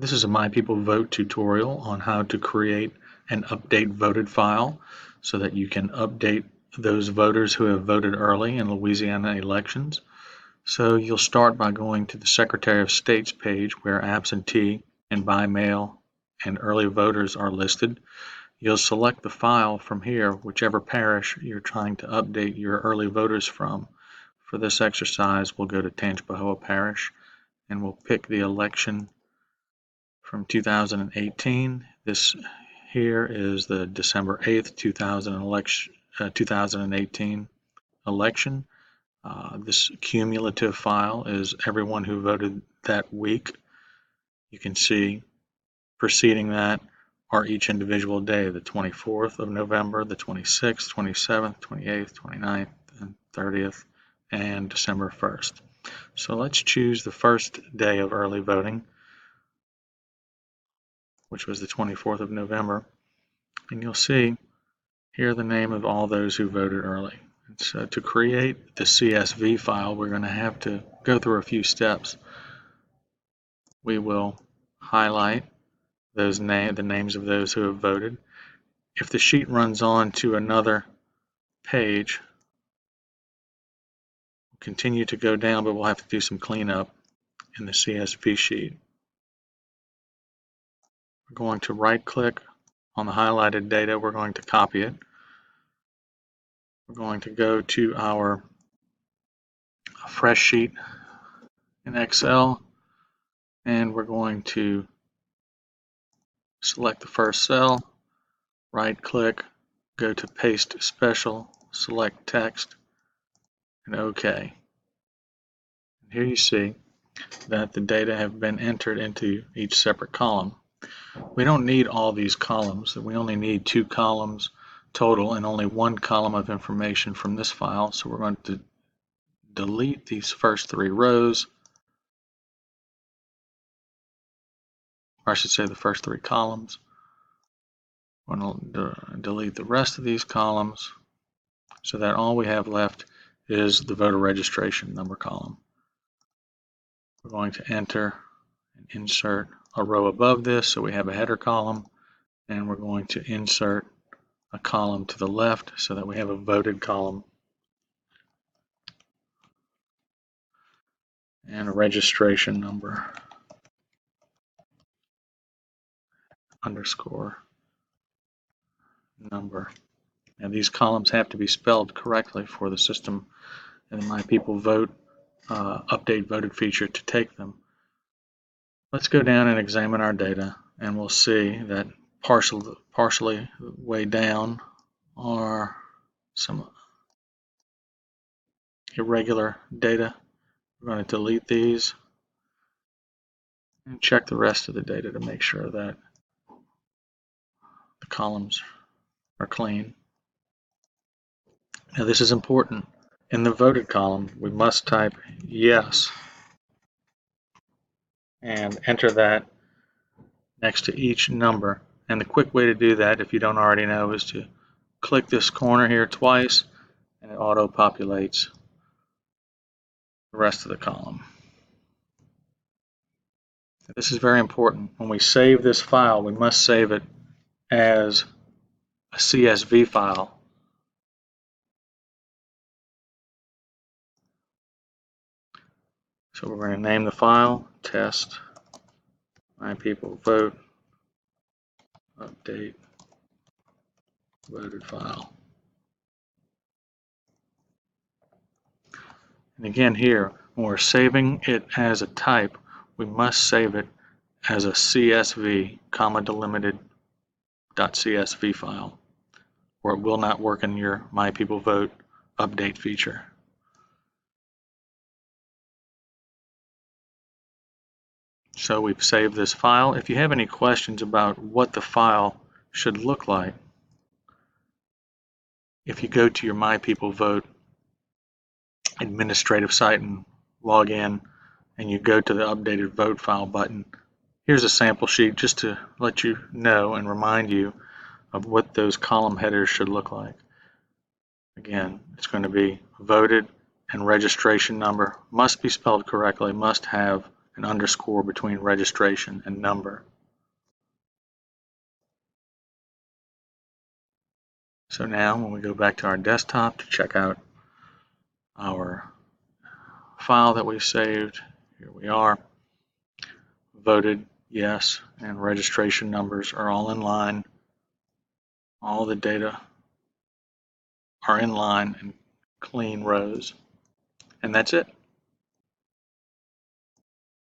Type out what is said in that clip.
This is a My People Vote tutorial on how to create and update voted file so that you can update those voters who have voted early in Louisiana elections. So you'll start by going to the Secretary of State's page where absentee and by mail and early voters are listed. You'll select the file from here, whichever parish you're trying to update your early voters from. For this exercise, we'll go to Tangipahoa Parish and we'll pick the election from 2018. This here is the December 8th, 2018 election. This cumulative file is everyone who voted that week. You can see preceding that are each individual day, the 24th of November, the 26th, 27th, 28th, 29th, and 30th, and December 1st. So let's choose the first day of early voting, which was the 24th of November. And you'll see here the name of all those who voted early. And so to create the CSV file, we're going to have to go through a few steps. We will highlight the names of those who have voted. If the sheet runs on to another page, we'll continue to go down, but we'll have to do some cleanup in the CSV sheet. We're going to right-click on the highlighted data. We're going to copy it. We're going to go to our fresh sheet in Excel, and we're going to select the first cell, right-click, go to Paste Special, select Text, and OK. And here you see that the data have been entered into each separate column. We don't need all these columns. We only need 2 columns total and only 1 column of information from this file. So we're going to delete these first 3 rows, or I should say the first 3 columns. We're going to delete the rest of these columns so that all we have left is the voter registration number column. We're going to enter and insert a row above this so we have a header column, and we're going to insert a column to the left so that we have a voted column and a registration number underscore number. Now these columns have to be spelled correctly for the system and the My People Vote update voted feature to take them. Let's go down and examine our data, and we'll see that partially way down are some irregular data. We're going to delete these and check the rest of the data to make sure that the columns are clean. Now this is important. In the voted column, we must type yes and enter that next to each number. And the quick way to do that, if you don't already know, is to click this corner here twice and it auto-populates the rest of the column. This is very important. When we save this file, we must save it as a CSV file. So we're going to name the file test My People Vote update voted file. And again here, when we're saving it as a type, we must save it as a CSV, delimited .csv file, or it will not work in your My People Vote update feature. So we've saved this file. If you have any questions about what the file should look like, if you go to your My People Vote administrative site and log in, and you go to the updated vote file button, here's a sample sheet just to let you know and remind you of what those column headers should look like. Again, it's going to be voted and registration number, must be spelled correctly, must have an underscore between registration and number. So now when we go back to our desktop to check out our file that we saved, here we are. Voted yes, and registration numbers are all in line. All the data are in line and clean rows. And that's it.